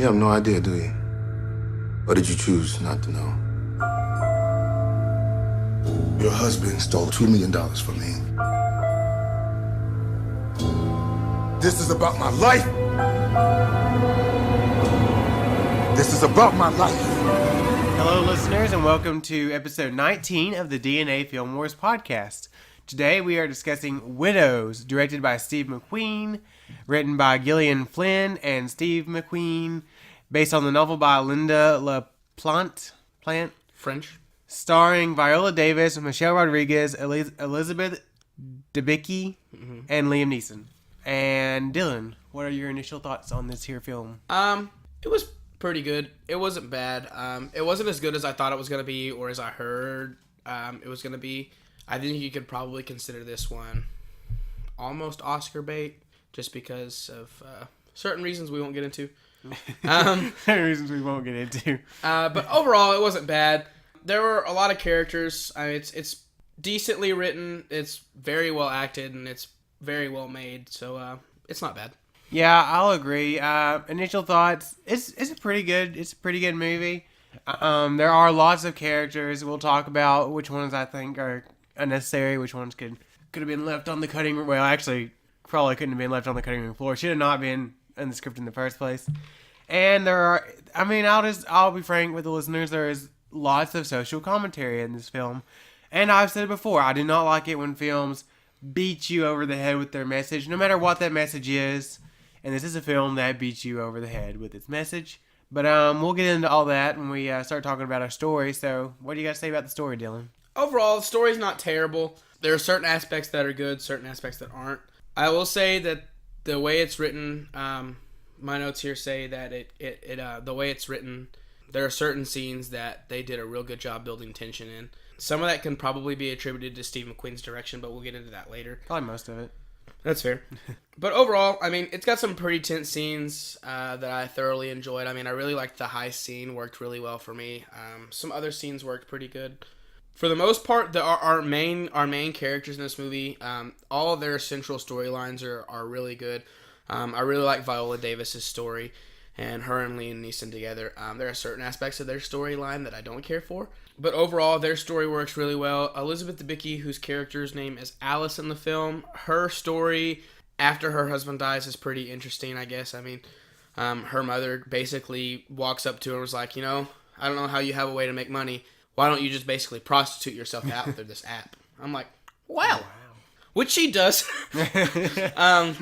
You have no idea, do you? Or did you choose not to know? Your husband stole $2 million from me. This is about my life. This is about my life. Hello, listeners, and welcome to episode 19 of the DNA Film Wars podcast. Today we are discussing Widows, directed by Steve McQueen, written by Gillian Flynn and Steve McQueen, based on the novel by Linda LaPlante, French, starring Viola Davis, Michelle Rodriguez, Elizabeth Debicki, and Liam Neeson. And Dylan, what are your initial thoughts on this here film? it was pretty good. It wasn't bad. It wasn't as good as I thought it was going to be, or as I heard it was going to be. I think you could probably consider this one almost Oscar bait, just because of certain reasons we won't get into. But overall, it wasn't bad. There were a lot of characters. It's decently written. It's very well acted, and it's very well made. So it's not bad. Yeah, I'll agree. Initial thoughts: it's a pretty good. It's a pretty good movie. There are lots of characters. We'll talk about which ones I think are unnecessary, which ones could have been left on the cutting room. Well, actually, probably couldn't have been left on the cutting room floor. Should have not been in the script in the first place. And there are. I mean, I'll be frank with the listeners. There is lots of social commentary in this film, and I've said it before. I do not like it when films beat you over the head with their message, no matter what that message is. And this is a film that beats you over the head with its message. But we'll get into all that when we start talking about our story. So, what do you got to say about the story, Dylan? Overall, the story's not terrible. There are certain aspects that are good, certain aspects that aren't. I will say that the way it's written, my notes here say that the way it's written, there are certain scenes that they did a real good job building tension in. Some of that can probably be attributed to Steve McQueen's direction, but we'll get into that later. Probably most of it. That's fair. But overall, I mean, it's got some pretty tense scenes that I thoroughly enjoyed. I mean, I really liked the heist scene. Worked really well for me. Some other scenes worked pretty good. For the most part, our main characters in this movie, all of their central storylines are really good. I really like Viola Davis's story, and her and Liam Neeson together. There are certain aspects of their storyline that I don't care for, but overall, their story works really well. Elizabeth Debicki, whose character's name is Alice in the film, her story after her husband dies is pretty interesting, I guess. I mean, her mother basically walks up to her and was like, I don't know how you have a way to make money. Why don't you just basically prostitute yourself out through this app? I'm like, wow. Which she does. But I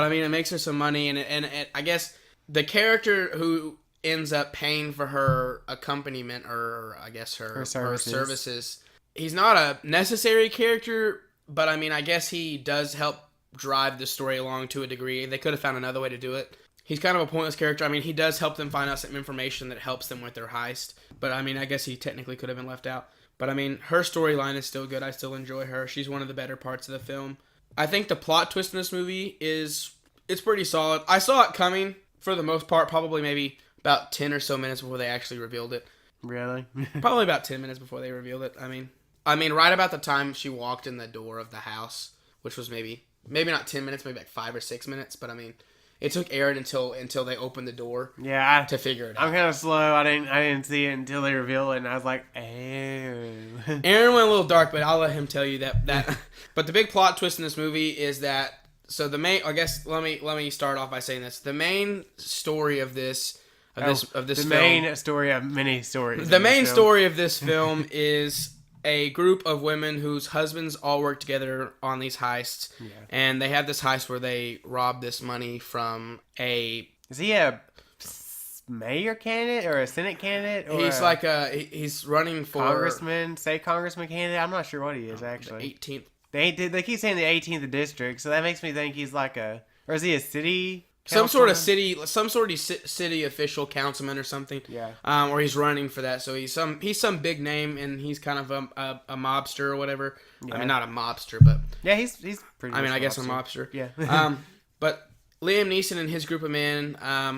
mean, it makes her some money, and I guess the character who ends up paying for her accompaniment, or I guess her services, he's not a necessary character, but I mean, I guess he does help drive the story along to a degree. They could have found another way to do it. He's kind of a pointless character. I mean, he does help them find out some information that helps them with their heist, but I mean, I guess he technically could have been left out. But I mean, her storyline is still good. I still enjoy her. She's one of the better parts of the film. I think the plot twist in this movie it's pretty solid. I saw it coming for the most part, probably maybe about 10 or so minutes before they actually revealed it. Really? Probably about 10 minutes before they revealed it. I mean, right about the time she walked in the door of the house, which was maybe not 10 minutes, maybe like 5 or 6 minutes, but I mean, it took Aaron until they opened the door to figure it out. I'm kind of slow. I didn't see it until they revealed it, and I was like, oh. Aaron went a little dark, but I'll let him tell you that. But the big plot twist in this movie is that, so the main, I guess, let me start off by saying this. The main story of this film, main story of many stories. The main story of this film is a group of women whose husbands all work together on these heists, and they have this heist where they rob this money from a... Is he a mayor candidate or a Senate candidate? Or he's running for... Congressman candidate? I'm not sure what he is, actually. The 18th. They keep saying the 18th district, so that makes me think he's like a... Or is he a city... Some sort of city official, councilman or something. Yeah. Or he's running for that. So he's some big name, and he's kind of a mobster or whatever. Yeah. I mean, not a mobster, but yeah, he's pretty. I mean, I guess a mobster. Yeah. But Liam Neeson and his group of men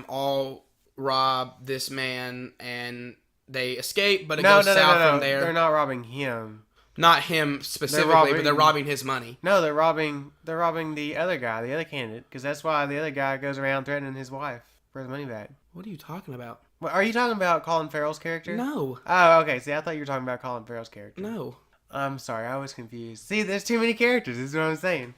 all rob this man, and they escape. But it goes south from there. They're not robbing him. Not him specifically, but they're robbing his money. No, they're robbing the other guy, the other candidate, because that's why the other guy goes around threatening his wife. for his money back. What are you talking about? What, are you talking about Colin Farrell's character? No. Oh, okay. See, I thought you were talking about Colin Farrell's character. No. I'm sorry, I was confused. See, there's too many characters. This is what I'm saying.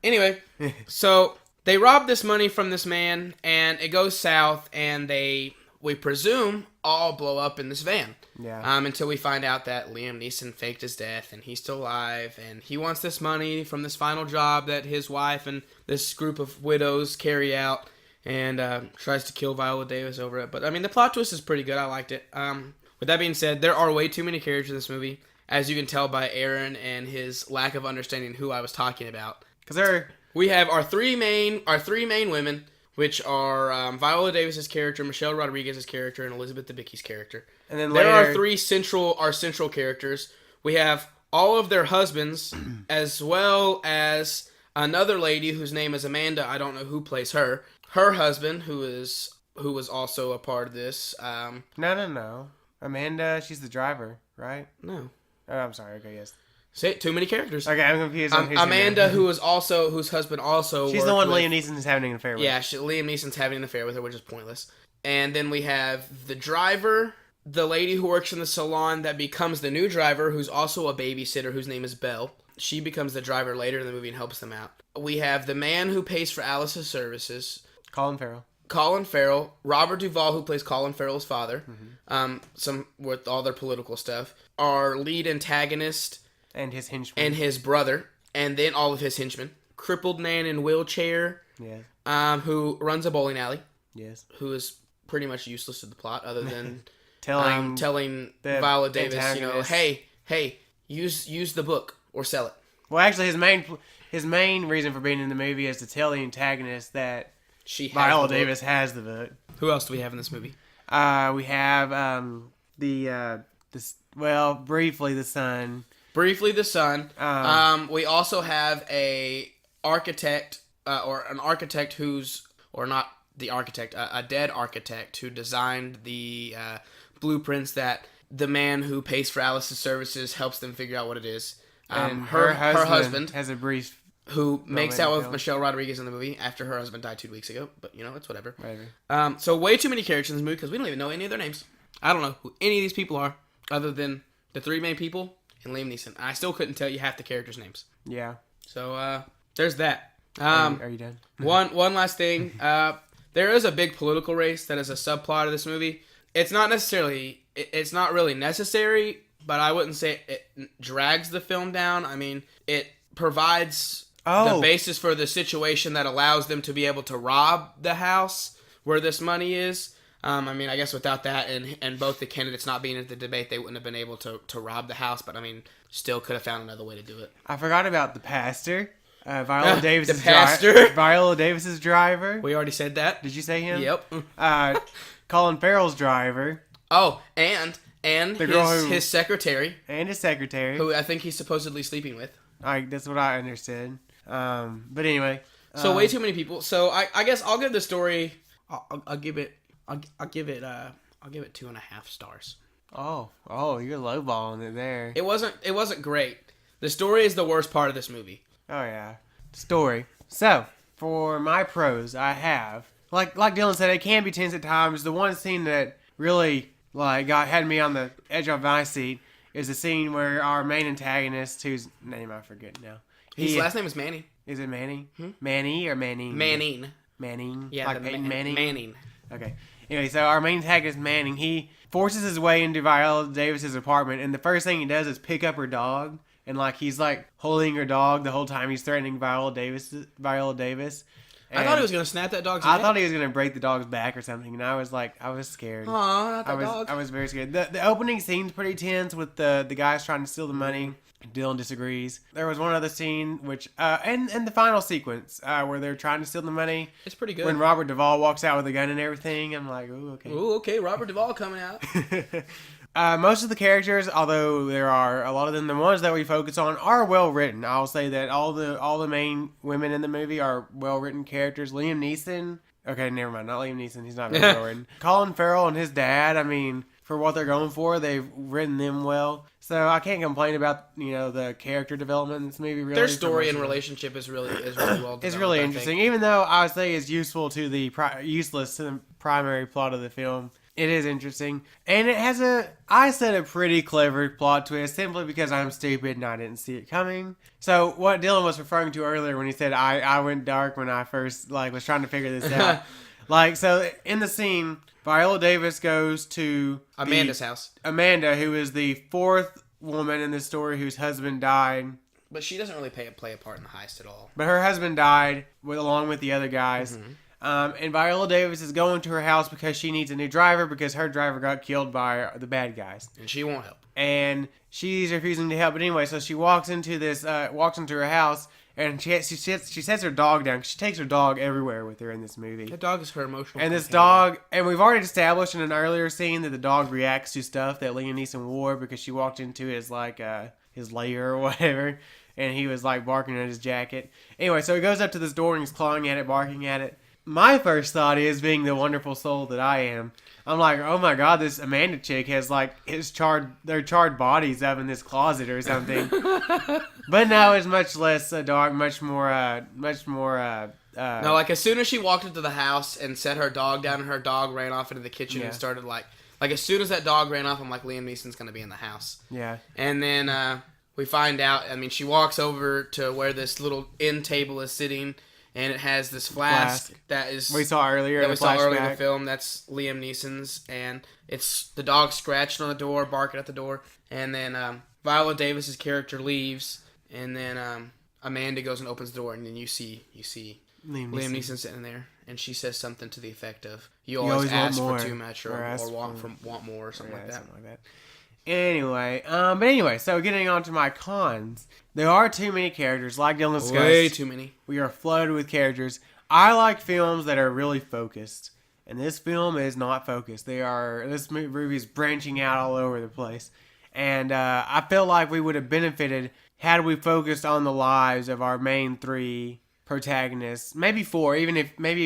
Anyway, so they rob this money from this man, and it goes south, and we presume, all blow up in this van. Yeah. Until we find out that Liam Neeson faked his death, and he's still alive, and he wants this money from this final job that his wife and this group of widows carry out, and tries to kill Viola Davis over it. But, I mean, the plot twist is pretty good. I liked it. With that being said, there are way too many characters in this movie, as you can tell by Aaron and his lack of understanding who I was talking about. Because we have our three main women, which are Viola Davis's character, Michelle Rodriguez's character, and Elizabeth Debicki's character. And then there later, are three central characters. We have all of their husbands, as well as another lady whose name is Amanda. I don't know who plays her. Her husband, who was also a part of this. No. Amanda, she's the driver, right? No. Oh, I'm sorry. Okay, yes. Say too many characters. Okay, I'm confused. On Amanda, whose husband also. She's the one Liam Neeson is having an affair with. Yeah, Liam Neeson's having an affair with her, which is pointless. And then we have the driver, the lady who works in the salon that becomes the new driver, who's also a babysitter, whose name is Belle. She becomes the driver later in the movie and helps them out. We have the man who pays for Alice's services, Colin Farrell, Robert Duvall, who plays Colin Farrell's father, some with all their political stuff, our lead antagonist, and his henchman, and his brother, and then all of his henchmen. Crippled man in wheelchair, who runs a bowling alley, who is pretty much useless to the plot, other than telling Viola Davis, hey, use the book or sell it. Well, actually, his main reason for being in the movie is to tell the antagonist that Viola Davis has the book. Who else do we have in this movie? We have briefly the son. Briefly the son. We also have a architect, or an architect a dead architect who designed the blueprints that the man who pays for Alice's services helps them figure out what it is. And her husband has a brief who makes out with Michelle Rodriguez in the movie after her husband died 2 weeks ago. But, it's whatever. So way too many characters in this movie because we don't even know any of their names. I don't know who any of these people are other than the three main people and Liam Neeson. I still couldn't tell you half the characters' names. Yeah. So, there's that. Are you done? one last thing. There is a big political race that is a subplot of this movie. It's not really necessary, but I wouldn't say it drags the film down. I mean, it provides the basis for the situation that allows them to be able to rob the house where this money is. I mean, I guess without that and both the candidates not being at the debate, they wouldn't have been able to rob the house. But, I mean, still could have found another way to do it. I forgot about the pastor. Viola Davis's the pastor. Viola Davis's driver. We already said that. Did you say him? Yep. Colin Farrell's driver. Oh, and his secretary. And his secretary. Who I think he's supposedly sleeping with. That's what I understood. But anyway. So way too many people. So I guess I'll give the story. I'll give it 2.5 stars. Oh, you're lowballing it there. It wasn't great. The story is the worst part of this movie. Oh yeah, story. So for my pros, I have like Dylan said, it can be tense at times. The one scene that really had me on the edge of my seat is the scene where our main antagonist, whose name I forget now. His last name is Manning. Is it Manning? Manny or Manning? Manning. Yeah, like Peyton Manning. Manning. Okay. Anyway, so our main antagonist Manning, he forces his way into Viola Davis's apartment, and the first thing he does is pick up her dog. And he's holding her dog the whole time he's threatening Viola Davis. And I thought he was gonna snap that dog's neck. I thought he was gonna break the dog's back or something, and I was scared. Aw, not that dog. I was very scared. The opening scene's pretty tense with the guys trying to steal the money. Dylan disagrees. There was one other scene which and the final sequence where they're trying to steal the money. It's pretty good. When Robert Duvall walks out with a gun and everything, I'm like, ooh, okay. Ooh, okay, Robert Duvall coming out. Most of the characters, although there are a lot of them, the ones that we focus on are well written. I'll say that all the main women in the movie are well written characters. Liam Neeson, okay, never mind, not Liam Neeson. He's not very well written. Colin Farrell and his dad. I mean, for what they're going for. They've written them well. So I can't complain about, the character development in this movie. Really, Their story and relationship is really well developed. It's really interesting. Even though I would say it's useful to the useless to the primary plot of the film, it is interesting. And it has I said a pretty clever plot twist simply because I'm stupid and I didn't see it coming. So what Dylan was referring to earlier when he said I went dark when I first was trying to figure this out. So in the scene, Viola Davis goes to Amanda's house. Amanda, who is the fourth woman in this story whose husband died. But she doesn't really play a part in the heist at all. But her husband died along with the other guys. Mm-hmm. And Viola Davis is going to her house because she needs a new driver because her driver got killed by the bad guys. And she won't help. And she's refusing to help. But anyway, so she walks into her house and she sets her dog down. She takes her dog everywhere with her in this movie. The dog is her emotional And this dog, and we've already established in an earlier scene that the dog reacts to stuff that Liam Neeson wore because she walked into his his lair or whatever. And he was barking at his jacket. Anyway, so he goes up to this door and he's clawing at it, barking at it. My first thought is, being the wonderful soul that I am, I'm like, oh my god, this Amanda chick has their charred bodies up in this closet or something. But no, it's much less dark, much more. No, as soon as she walked into the house and set her dog down, and her dog ran off into the kitchen and started as soon as that dog ran off, I'm like, Liam Neeson's gonna be in the house. Yeah. And then we find out. I mean, she walks over to where this little end table is sitting. And it has this flask that we saw earlier in the film. That's Liam Neeson's, and it's the dog scratching on the door, barking at the door. And then Viola Davis's character leaves, and then Amanda goes and opens the door, and then you see Liam Neeson sitting there, and she says something to the effect of, "You always ask for too much, or want more, or something like that." Something like that. Anyway, so getting on to my cons. There are too many characters, like Dylan discussed. Way too many. We are flooded with characters. I like films that are really focused, and this film is not focused. This movie is branching out all over the place, and I feel like we would have benefited had we focused on the lives of our main three protagonists, maybe four, if you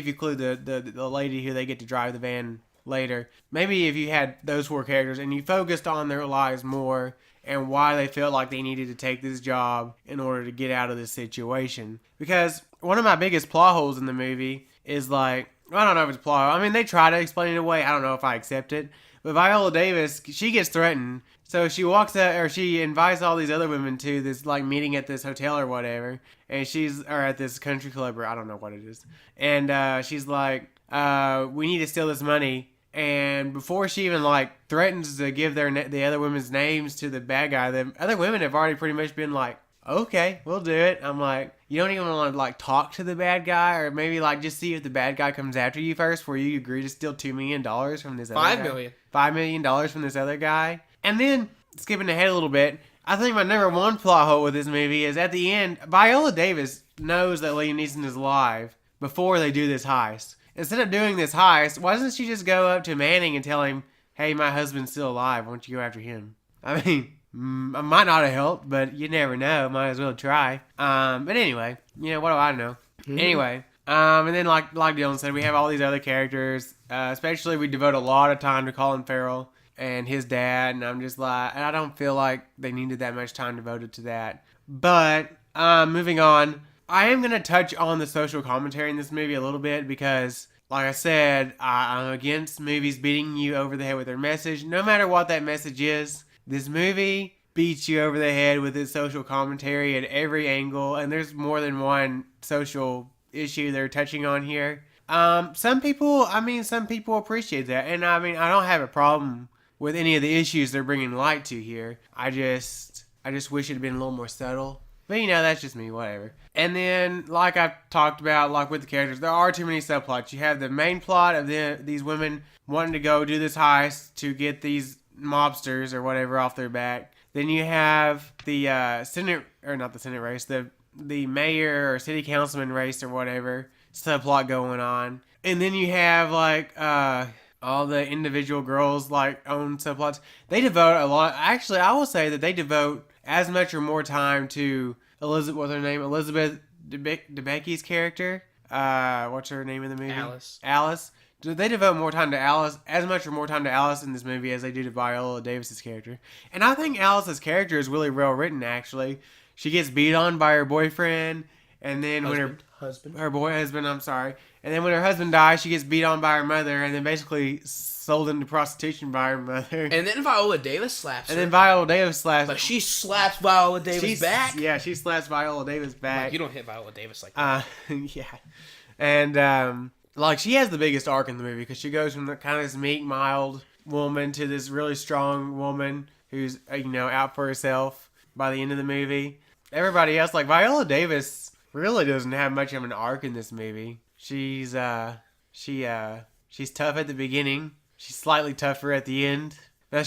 include the lady who they get to drive the van later. Maybe if you had those four characters and you focused on their lives more and why they felt like they needed to take this job in order to get out of this situation. Because one of my biggest plot holes in the movie is I don't know if it's plot hole. I mean, they try to explain it away. I don't know if I accept it. But Viola Davis, she gets threatened. So she she invites all these other women to this meeting at this hotel or whatever. And or at this country club, or I don't know what it is. And she's like, we need to steal this money. And before she even threatens to give the other women's names to the bad guy, the other women have already pretty much been like, okay, we'll do it. I'm like, you don't even want to talk to the bad guy, or maybe just see if the bad guy comes after you first before you agree to steal $2 million from this other guy. $5 million from this other guy. And then, skipping ahead a little bit, I think my number one plot hole with this movie is at the end, Viola Davis knows that Liam Neeson is alive before they do this heist. Instead of doing this heist, why doesn't she just go up to Manning and tell him, hey, my husband's still alive, why don't you go after him? I mean, I might not have helped, but you never know. Might as well try. But anyway, what do I know? Mm-hmm. Anyway, and then like Dylan said, we have all these other characters. Especially we devote a lot of time to Colin Farrell and his dad, and I'm just and I don't feel like they needed that much time devoted to that. But moving on, I am going to touch on the social commentary in this movie a little bit because, like I said, I'm against movies beating you over the head with their message. No matter what that message is, this movie beats you over the head with its social commentary at every angle, and there's more than one social issue they're touching on here. Some people appreciate that, and I mean, I don't have a problem with any of the issues they're bringing light to here. I just wish it had been a little more subtle. But, that's just me, whatever. And then, like I've talked about, with the characters, there are too many subplots. You have the main plot of these women wanting to go do this heist to get these mobsters or whatever off their back. Then you have the the mayor or city councilman race or whatever subplot going on. And then you have, all the individual girls, own subplots. They devote a lot. Actually, I will say that they devote as much or more time to Elizabeth Debicki's character. What's her name in the movie? Alice. they devote more time to Alice, as much or more time to Alice in this movie as they do to Viola Davis's character. And I think Alice's character is really well written, actually. She gets beat on by her boyfriend, and then when her husband, I'm sorry. And then when her husband dies, she gets beat on by her mother, and then basically sold into prostitution by her mother. And then Viola Davis slaps her. And then Viola Davis slaps... But she slaps Viola Davis back? Yeah, she slaps Viola Davis back. Like, you don't hit Viola Davis like that. Yeah. And, like, she has the biggest arc in the movie, because she goes from kind of this meek, mild woman to this really strong woman who's, out for herself by the end of the movie. Everybody else, like, Viola Davis really doesn't have much of an arc in this movie. She's tough at the beginning. She's slightly tougher at the end. Now,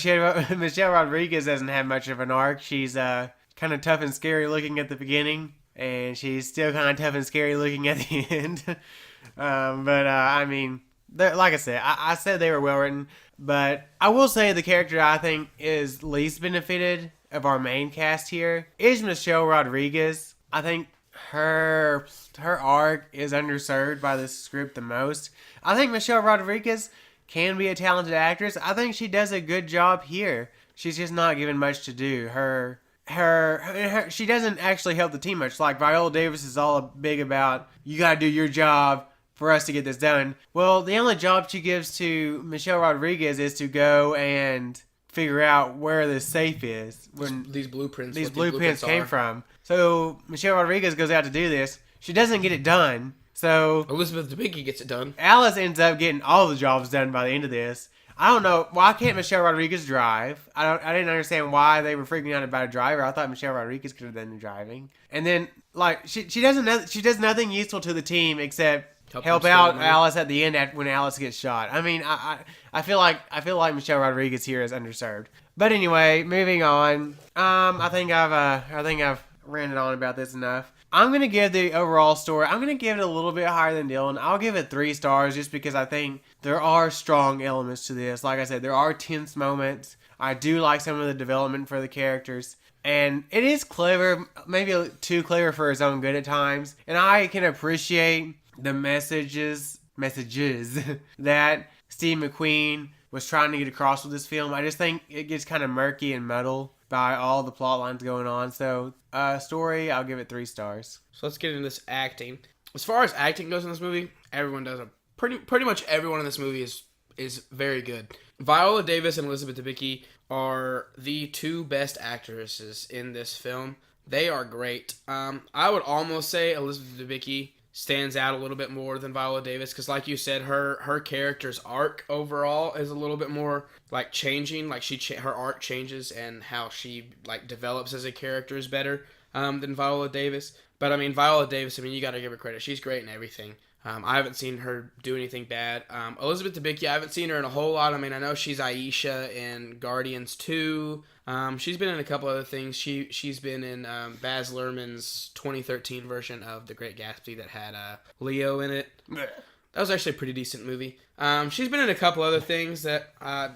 Michelle Rodriguez doesn't have much of an arc. She's kind of tough and scary looking at the beginning, and she's still kind of tough and scary looking at the end. I mean, like I said, I said they were well written, but I will say the character I think is least benefited of our main cast here is Michelle Rodriguez. I think her arc is underserved by the script the most. I think Michelle Rodriguez can be a talented actress. I think she does a good job here. She's just not given much to do. She doesn't actually help the team much. Like Viola Davis is all big about, you gotta do your job for us to get this done. Well, the only job she gives to Michelle Rodriguez is to go and figure out where the safe is. When these blueprints came from. So Michelle Rodriguez goes out to do this. She doesn't get it done. So Elizabeth Debicki gets it done. Alice ends up getting all the jobs done by the end of this. I don't know, why can't Michelle Rodriguez drive? I didn't understand why they were freaking out about a driver. I thought Michelle Rodriguez could have done the driving. And then, like, she does nothing useful to the team except help out Alice at the end when Alice gets shot. I mean, I feel like Michelle Rodriguez here is underserved. But anyway, moving on. I think I've ranted on about this enough. I'm gonna give the overall story, I'm gonna give it a little bit higher than Dylan. I'll give it 3 stars just because I think there are strong elements to this. Like I said, there are tense moments. I do like some of the development for the characters. And it is clever, maybe too clever for its own good at times. And I can appreciate the messages that Steve McQueen was trying to get across with this film. I just think it gets kind of murky and muddled by all the plot lines going on. So, story, I'll give it 3 stars. So let's get into this acting. As far as acting goes in this movie, everyone does a pretty much everyone in this movie is very good. Viola Davis and Elizabeth Debicki are the 2 best actresses in this film. They are great. I would almost say Elizabeth Debicki stands out a little bit more than Viola Davis because, like you said, her character's arc overall is a little bit more like changing. Like her arc changes and how she like develops as a character is better than Viola Davis. But I mean, Viola Davis, I mean, you got to give her credit. She's great in everything. I haven't seen her do anything bad. Elizabeth Debicki, I haven't seen her in a whole lot. I mean, I know she's Aisha in Guardians 2. She's been in a couple other things. She's been in Baz Luhrmann's 2013 version of The Great Gatsby that had Leo in it. That was actually a pretty decent movie. She's been in a couple other things that I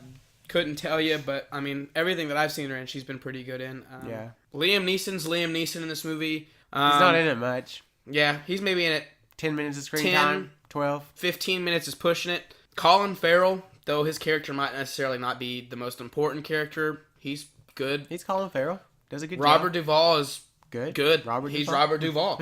couldn't tell you, but I mean, everything that I've seen her in, she's been pretty good in. Yeah. Liam Neeson in this movie. He's not in it much. Yeah, he's maybe in it 10 minutes of screen time, 12. 15 minutes is pushing it. Colin Farrell, though his character might necessarily not be the most important character, he's good. He's Colin Farrell. Does a good job. Robert Duvall is good. He's Robert Duvall.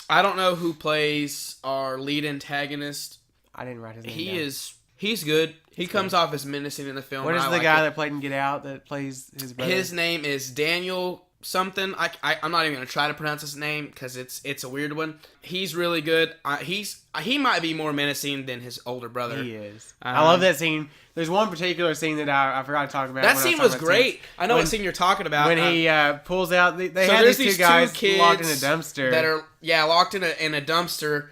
I don't know who plays our lead antagonist. I didn't write his name down. He's good. He comes off as menacing in the film. What is the guy that played in Get Out that plays his brother? His name is Daniel something. I'm not even gonna try to pronounce his name because it's a weird one. He's really good. He might be more menacing than his older brother. He is. I love that scene. There's one particular scene that I forgot to talk about. That scene was great. I know what scene you're talking about. When he pulls out, they have these 2 guys locked in a dumpster that are locked in a dumpster,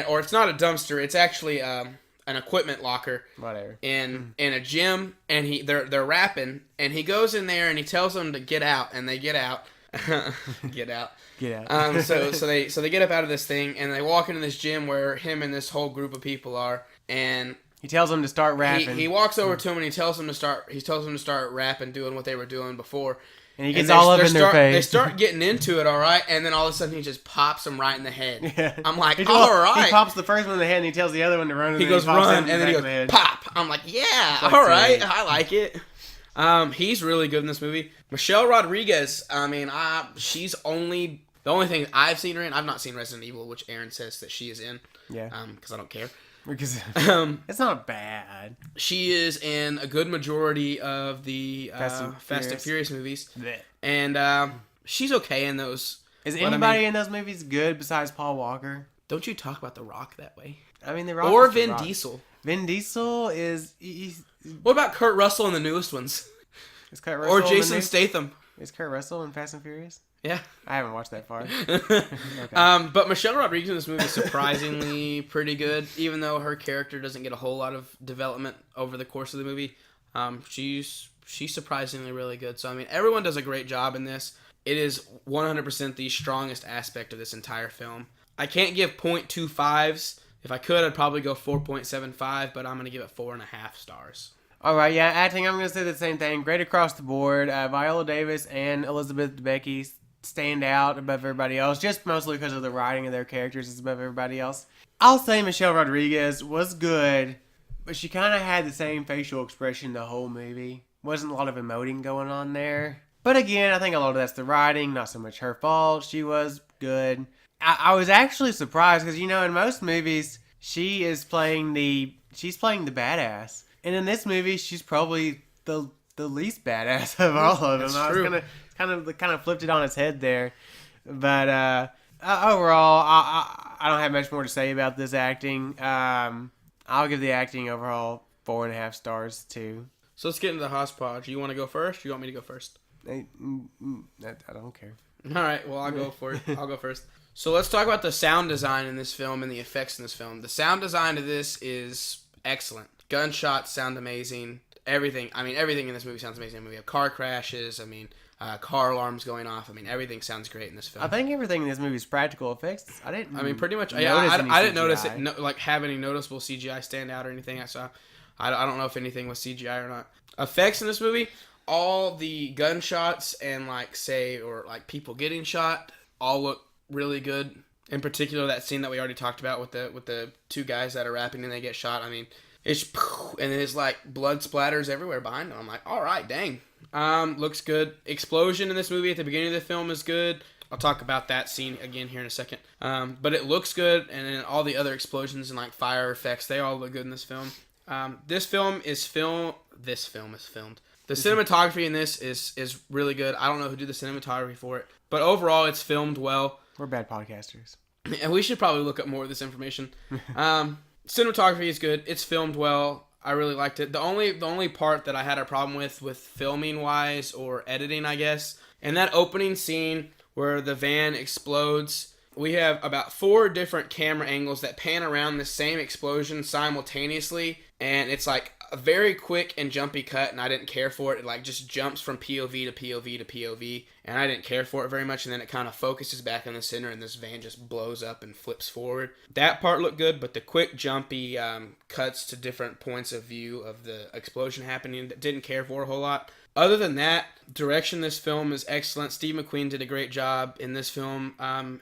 or it's not a dumpster. It's actually an equipment locker, whatever, in a gym, and they're rapping, and he goes in there and he tells them to get out, and they get out. Get out. So they get up out of this thing and they walk into this gym where him and this whole group of people are, and he tells them to start rapping. He walks over to him and he tells them to start rapping, doing what they were doing before. And he gets all up in their face. They start getting into it, all right, and then all of a sudden he just pops him right in the head. Yeah. I'm like, all right. He pops the first one in the head, and he tells the other one to run. He goes run, and then he goes pop. I'm like, yeah, like, all right, I like it. He's really good in this movie. Michelle Rodriguez, I mean, she's the only thing I've seen her in. I've not seen Resident Evil, which Aaron says that she is in. Yeah. Because I don't care. Because it's not bad. She is in a good majority of the Fast and Furious movies. Blech. And she's okay in those. Is anybody in those movies good besides Paul Walker? Don't you talk about The Rock that way. I mean, The Rock. Or Vin Diesel. Vin Diesel is... What about Kurt Russell in the newest ones? Is Kurt Russell or Jason Statham. Is Kurt Russell in Fast and Furious? Yeah. I haven't watched that far. Okay. But Michelle Rodriguez in this movie is surprisingly pretty good, even though her character doesn't get a whole lot of development over the course of the movie. She's surprisingly really good. So, I mean, everyone does a great job in this. It is 100% the strongest aspect of this entire film. I can't give 0.25s. If I could, I'd probably go 4.75, but I'm going to give it 4.5 stars. All right, yeah, acting, I'm going to say the same thing. Great across the board. Viola Davis and Elizabeth Debicki stand out above everybody else, just mostly because of the writing of their characters is above everybody else. I'll say Michelle Rodriguez was good, but she kind of had the same facial expression the whole movie. Wasn't a lot of emoting going on there. But again, I think a lot of that's the writing, not so much her fault. She was good. I was actually surprised because, in most movies, she's playing the badass. And in this movie, she's probably the least badass of all of them. That's I was true. kind of flipped it on its head there. But overall, I don't have much more to say about this acting. I'll give the acting overall 4.5 stars too. So let's get into the hodgepodge. You want to go first? Or you want me to go first? I don't care. All right. Well, I'll go for it. I'll go first. So let's talk about the sound design in this film and the effects in this film. The sound design of this is excellent. Gunshots sound amazing. Everything in this movie sounds amazing. We have car crashes. Car alarms going off. Everything sounds great in this film. I think everything in this movie is practical effects. Pretty much. Yeah, I didn't notice it. Have any noticeable CGI stand out or anything. I don't know if anything was CGI or not. Effects in this movie, all the gunshots and people getting shot, all look really good. In particular, that scene that we already talked about with the two guys that are rapping and they get shot. It's and it's like blood splatters everywhere behind them. I'm like, all right, dang. Looks good. Explosion in this movie at the beginning of the film is good. I'll talk about that scene again here in a second. But it looks good, and then all the other explosions and fire effects, they all look good in this film. This film is filmed. The cinematography in this is really good. I don't know who did the cinematography for it, but overall it's filmed well. We're bad podcasters. And we should probably look up more of this information. Cinematography is good. It's filmed well. I really liked it. The only part that I had a problem with filming wise or editing, I guess, in that opening scene where the van explodes, we have about 4 different camera angles that pan around the same explosion simultaneously, and it's like a very quick and jumpy cut, and I didn't care for it. It just jumps from POV to POV to POV, and I didn't care for it very much, and then it kind of focuses back in the center, and this van just blows up and flips forward. That part looked good, but the quick, jumpy cuts to different points of view of the explosion happening, didn't care for a whole lot. Other than that, direction in this film is excellent. Steve McQueen did a great job in this film,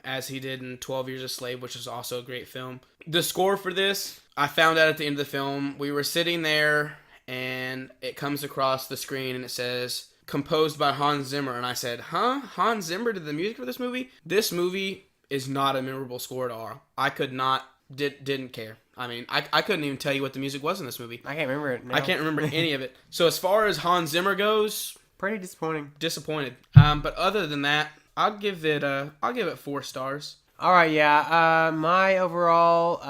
as he did in 12 Years a Slave, which is also a great film. The score for this, I found out at the end of the film. We were sitting there, and it comes across the screen, and it says, composed by Hans Zimmer. And I said, huh? Hans Zimmer did the music for this movie? This movie is not a memorable score at all. I didn't care. I couldn't even tell you what the music was in this movie. I can't remember it now. I can't remember any of it. So as far as Hans Zimmer goes, pretty disappointing. Disappointed. But other than that, I'll give it 4 stars. All right, yeah. My overall,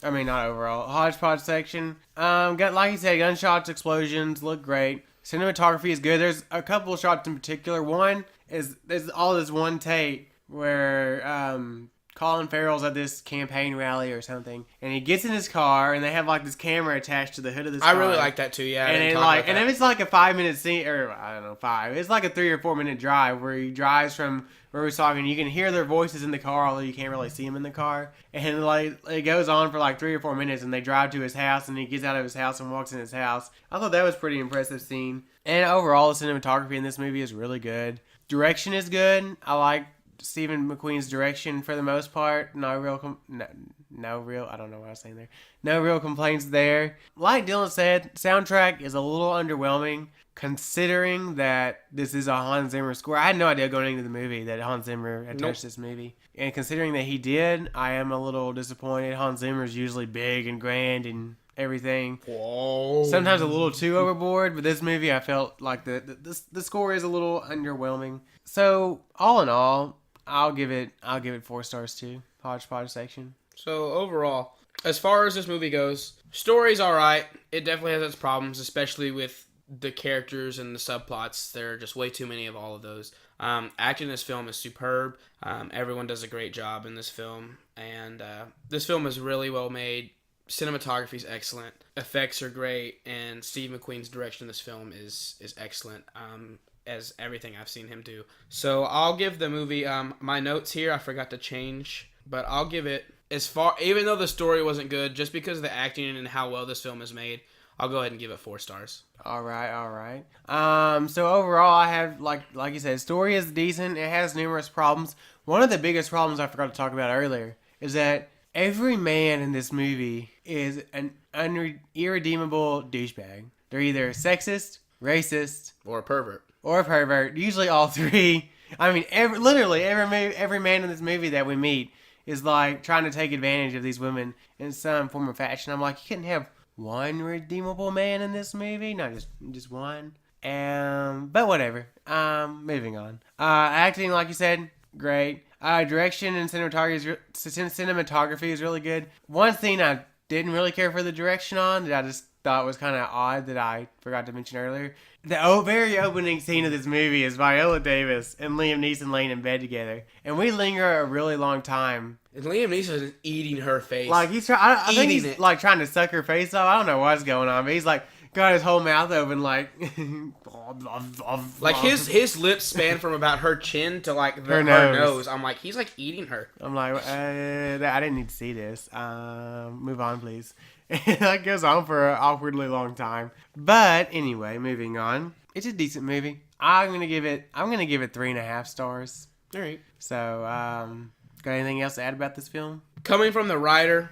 not overall, hodgepodge section. Like you said, gunshots, explosions look great. Cinematography is good. There's a couple of shots in particular. One is there's all this one take where Colin Farrell's at this campaign rally or something, and he gets in his car, and they have like this camera attached to the hood of this car. I really like that too. Yeah, and if it's like a 5-minute scene, or I don't know, 5, it's like a 3 or 4 minute drive where he drives from where he's talking. You can hear their voices in the car, although you can't really see them in the car. And like it goes on for like 3 or 4 minutes, and they drive to his house, and he gets out of his house and walks in his house. I thought that was a pretty impressive scene. And overall, the cinematography in this movie is really good. Direction is good. I like Stephen McQueen's direction for the most part. No real I don't know what I was saying there. No real complaints there. Like Dylan said, soundtrack is a little underwhelming considering that this is a Hans Zimmer score. I had no idea going into the movie that Hans Zimmer had touched this movie. And considering that he did, I am a little disappointed. Hans Zimmer's usually big and grand and everything. Whoa. Sometimes a little too overboard, but this movie I felt like the score is a little underwhelming. So all in all, I'll give it 4 stars too. Hodgepodge section. So overall, as far as this movie goes, story's alright. It definitely has its problems, especially with the characters and the subplots. There are just way too many of all of those. Acting in this film is superb. Everyone does a great job in this film, and this film is really well made. Cinematography is excellent. Effects are great, and Steve McQueen's direction in this film is excellent. As everything I've seen him do. So I'll give the movie, my notes here, I forgot to change, but I'll give it, even though the story wasn't good, just because of the acting and how well this film is made, I'll go ahead and give it 4 stars. Alright. So overall, I have, like you said, story is decent. It has numerous problems. One of the biggest problems I forgot to talk about earlier is that every man in this movie is an irredeemable douchebag. They're either sexist, racist, Or a pervert. Usually all 3. I mean, every man in this movie that we meet is like trying to take advantage of these women in some form or fashion. I'm like, you couldn't have one redeemable man in this movie, not just one. But whatever. Moving on. Acting, like you said, great. Direction and cinematography is really good. One scene I didn't really care for the direction on that I just thought was kind of odd that I forgot to mention earlier. The very opening scene of this movie is Viola Davis and Liam Neeson laying in bed together, and we linger a really long time. And Liam Neeson is eating her face. Like he's trying. I think he's like trying to suck her face off. I don't know what's going on, but he's like got his whole mouth open, like like his lips span from about her chin to like her nose. I'm like, he's like eating her. I'm like, I didn't need to see this. Move on, please. That goes on for an awkwardly long time. But anyway, moving on. It's a decent movie. I'm gonna give it 3.5 stars. All right. So, got anything else to add about this film? Coming from the writer,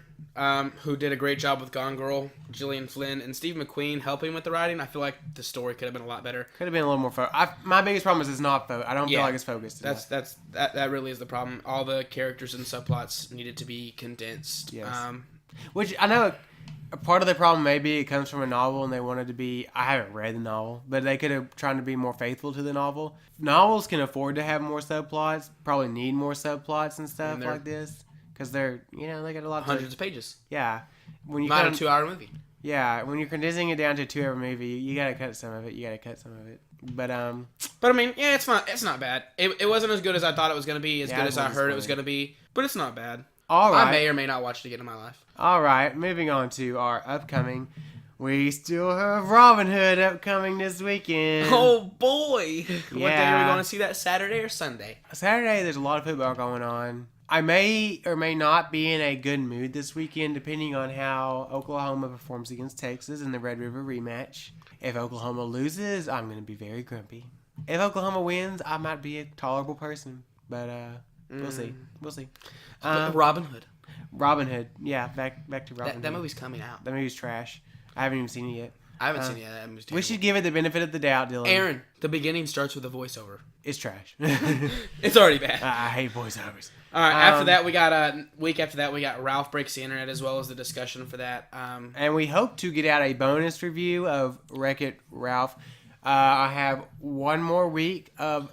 who did a great job with Gone Girl, Gillian Flynn, and Steve McQueen helping with the writing, I feel like the story could have been a lot better. Could have been a little more focused. My biggest problem is it's not focused. I don't feel like it's focused. That really is the problem. All the characters and subplots needed to be condensed. Yes. Which I know a part of the problem maybe it comes from a novel and they wanted to be. I haven't read the novel, but they could have tried to be more faithful to the novel. Novels can afford to have more subplots. Probably need more subplots and stuff like this. Because they're, they got a lot of... Hundreds of pages. Yeah. When you Not a 2-hour movie. Yeah, when you're condensing it down to a 2-hour movie, you gotta cut some of it. But I mean, yeah, it's not bad. It wasn't as good as I thought it was gonna be, good as I heard it was gonna be, but it's not bad. All right. I may or may not watch it again in my life. All right, moving on to our upcoming... We still have Robin Hood upcoming this weekend. Oh, boy! Yeah. What day are we going to see that, Saturday or Sunday? Saturday, there's a lot of football going on. I may or may not be in a good mood this weekend, depending on how Oklahoma performs against Texas in the Red River rematch. If Oklahoma loses, I'm going to be very grumpy. If Oklahoma wins, I might be a tolerable person. But we'll see. Robin Hood. Robin Hood. Yeah, back to Robin Hood. That movie's coming out. That movie's trash. I haven't even seen it yet. I haven't seen it yet. That movie's terrible. We should give it the benefit of the doubt, Dylan. Aaron, the beginning starts with a voiceover. It's trash. It's already bad. I hate voiceovers. All right. After that, we got week after that we got Ralph Breaks the Internet, as well as the discussion for that. And we hope to get out a bonus review of Wreck-It Ralph. I have one more week of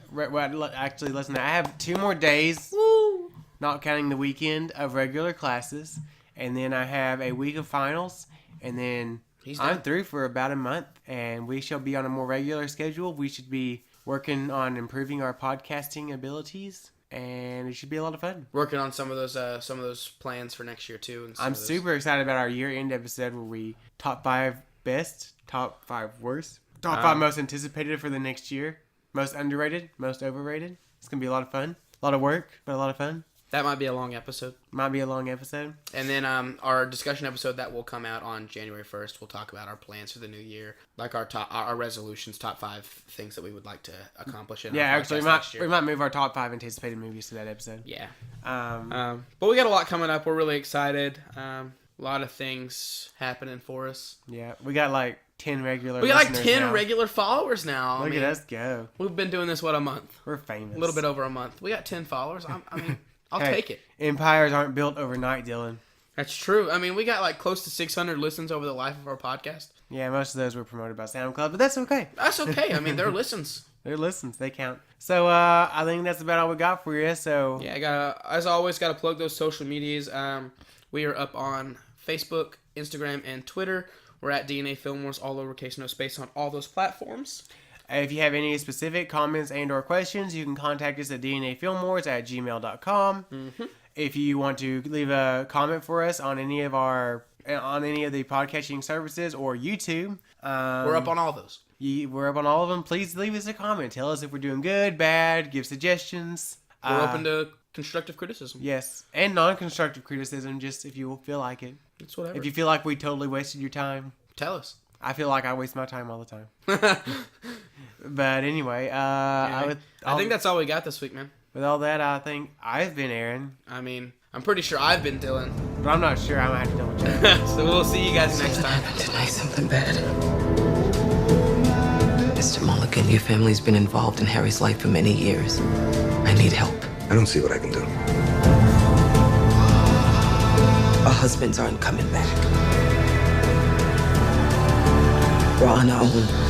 actually listen. I have 2 more days. Woo! Not counting the weekend of regular classes, and then I have a week of finals, and then I'm through for about a month, and we shall be on a more regular schedule. We should be working on improving our podcasting abilities, and it should be a lot of fun. Working on some of those plans for next year too. And I'm super excited about our year-end episode where we top 5 best, top 5 worst, top 5 most anticipated for the next year, most underrated, most overrated. It's gonna be a lot of fun, a lot of work, but a lot of fun. That might be a long episode. Might be a long episode. And then our discussion episode that will come out on January 1st, we'll talk about our plans for the new year, like our resolutions, top 5 things that we would like to accomplish in our actually, next year. we might move our top 5 anticipated movies to that episode. Yeah. But we got a lot coming up. We're really excited. A lot of things happening for us. Yeah, we got like 10 regular. We got like listeners 10 now. regular followers now. Look at us go. We've been doing this a month? We're famous. A little bit over a month. We got 10 followers. I'll take it. Empires aren't built overnight, Dylan. That's true. We got like close to 600 listens over the life of our podcast. Yeah, most of those were promoted by SoundCloud, but that's okay. That's okay. They're listens. They're listens. They count. So I think that's about all we got for you. So yeah, as always, got to plug those social medias. We are up on Facebook, Instagram, and Twitter. We're at DNA Film Wars, all lowercase, no space, on all those platforms. If you have any specific comments and or questions, you can contact us at dnafilmwars@gmail.com. Mm-hmm. If you want to leave a comment for us on any of the podcasting services or YouTube, we're up on all those. We're up on all of them. Please leave us a comment. Tell us if we're doing good, bad, give suggestions. We're open to constructive criticism. Yes, and non-constructive criticism, just if you feel like it. It's whatever. If you feel like we totally wasted your time, tell us. I feel like I waste my time all the time. But anyway, I think that's all we got this week, man. With all that, I think I've been Aaron. I'm pretty sure I've been Dylan. But I'm not sure. I might have to double check. So we'll see you guys next time. Tonight, something bad. Mr. Mulligan, your family's been involved in Harry's life for many years. I need help. I don't see what I can do. Our husbands aren't coming back. We're on our own.